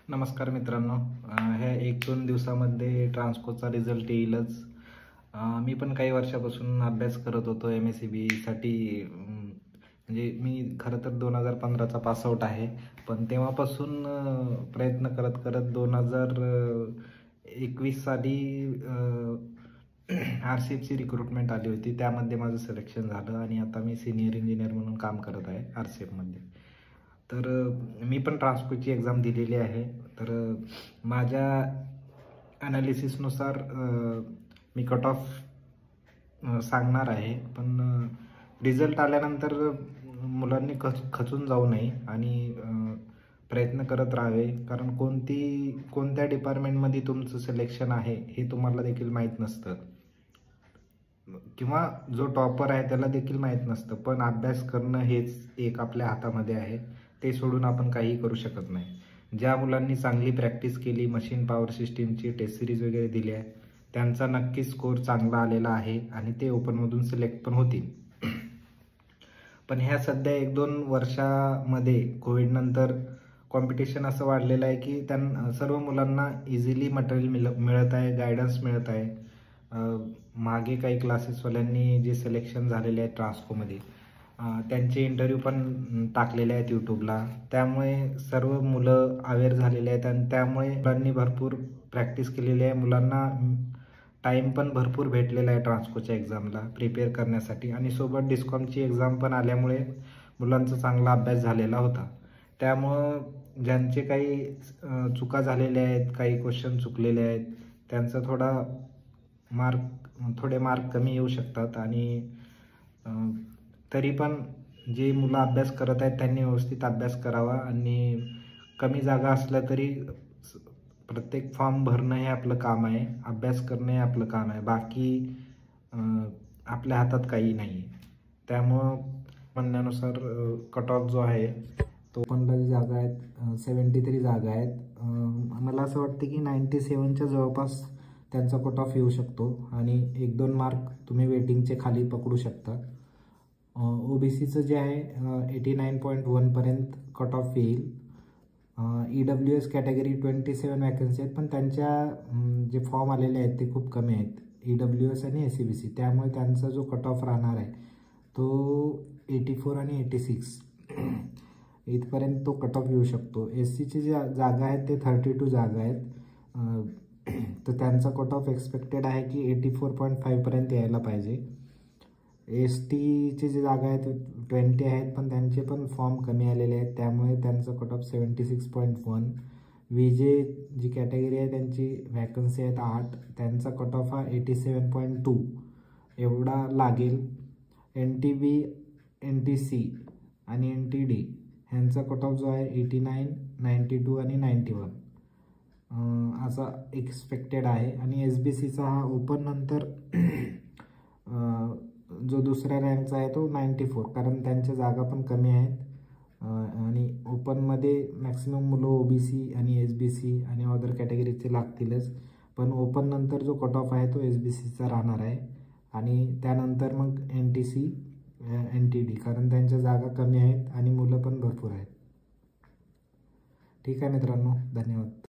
नमस्कार मित्रांनो, ह्या 1-2 दिवसामध्ये ट्रान्सकोचा रिझल्ट येईलच. मी पण काही वर्षापासून अभ्यास करत होतो MSCBसाठी. म्हणजे मी खरं तर 2015चा पासआउट आहे, पण तेव्हापासून प्रयत्न करत करत 2021 साली RCFची रिक्रुटमेंट आली होती. त्यामध्ये माझं सिलेक्शन झालं आणि आता मी सिनियर इंजिनियर म्हणून काम करत आहे RCFमध्ये. तर मी पण ट्रान्सकोची एक्झाम दिलेली आहे. तर माझ्या ॲनालिसिसनुसार मी कट ऑफ सांगणार आहे, पण रिझल्ट आल्यानंतर मुलांनी खचून जाऊ नये आणि प्रयत्न करत राहावे. कारण कोणत्या डिपार्टमेंटमध्ये तुमचं सिलेक्शन आहे हे तुम्हाला देखील माहीत नसतं, किंवा जो टॉपर आहे त्याला देखील माहीत नसतं. पण अभ्यास करणं हेच एक आपल्या हातामध्ये आहे, ते सोडून आपण काही करू शकत नाही. ज्या मुलांनी चांगली प्रॅक्टिस केली, मशीन पॉवर सिस्टीमची टेस्ट सिरीज वगैरे दिल्या, त्यांचा नक्कीच स्कोर चांगला आलेला आहे आणि ते ओपनमधून सिलेक्ट पण होतील. पण ह्या सध्या 1-2 वर्षामध्ये कोविडनंतर कॉम्पिटिशन असं वाढलेलं आहे की सर्व मुलांना इझिली मटेरियल मिळत आहे, गायडन्स मिळत आहे. मागे काही क्लासेसवाल्यांनी जे सिलेक्शन झालेले आहेत ट्रान्सकोमध्ये, त्यांचे इंटरव्ह्यू पण टाकलेले आहेत यूट्यूबला. त्यामुळे सर्व मुलं अवेअर झालेले आहेत आणि त्यामुळे मुलांनी भरपूर प्रॅक्टिस केलेली आहे. मुलांना टाईम पण भरपूर भेटलेला आहे ट्रान्सकोच्या एक्झामला प्रिपेअर करण्यासाठी, आणि सोबत डिस्कॉमची एक्झाम पण आल्यामुळे मुलांचा चांगला अभ्यास झालेला होता. त्यामुळं ज्यांचे काही चुका झालेल्या आहेत, काही क्वेश्चन चुकलेले आहेत, त्यांचा थोडे मार्क कमी येऊ शकतात. आणि तरी पण जे मुलं अभ्यास करत आहेत त्यांनी व्यवस्थित अभ्यास करावा. आणि कमी जागा असल्या तरी प्रत्येक फॉर्म भरणं हे आपलं काम आहे, अभ्यास करणं हे आपलं काम आहे. बाकी आपल्या हातात काही नाही. त्यामुळं म्हणण्यानुसार कट ऑफ जो आहे तो 15 जागा आहेत, 73 जागा आहेत. मला असं वाटतं की 97च्या जवळपास त्यांचा कट ऑफ येऊ शकतो आणि 1-2 मार्क तुम्ही वेटिंगचे खाली पकडू शकता. OBCचं जे आहे 89.1 पर्यंत कट ऑफ येईल. EWS कॅटेगरी 27 वॅकन्सी आहेत, पण त्यांच्या जे फॉर्म आलेले आहेत ते खूप कमी आहेत, EWS आणि SCBC. त्यामुळे त्यांचा जो कट ऑफ राहणार आहे तो 84 आणि 86 इथपर्यंत तो कट ऑफ येऊ शकतो. SCचे जे जागा आहेत ते 32 जागा आहेत, तर त्यांचा कट ऑफ एक्सपेक्टेड आहे की 84.5 पर्यंत यायला पाहिजे. STचे जे जागा आहेत 20 आहेत, पण त्यांचे पण फॉर्म कमी आलेले आहेत, त्यामुळे त्यांचा कट ऑफ 76.1. VJ जी कॅटेगरी आहे त्यांची वॅकन्सी आहेत 8, त्यांचा कट ऑफ हा 87.2 एवढा लागेल. NTB, NTC आणि NTD ह्यांचा कट ऑफ जो आहे 89, 92 आणि 91 असा एक्सपेक्टेड आहे. आणि SBCचा हा ओपन नंतर जो दुसऱ्या रँकचा आहे तो 94, कारण त्यांच्या जागा पण कमी आहेत. आणि ओपनमध्ये मॅक्सिमम मुलं OBC आणि SBC आणि अदर कॅटेगरीचे लागतीलच, पण ओपन नंतर जो कट ऑफ आहे तो SBCचा राहणार आहे. आणि त्यानंतर मग NTC, NTD, कारण त्यांच्या जागा कमी आहेत आणि मुलं पण भरपूर आहेत. ठीक आहे मित्रांनो, धन्यवाद.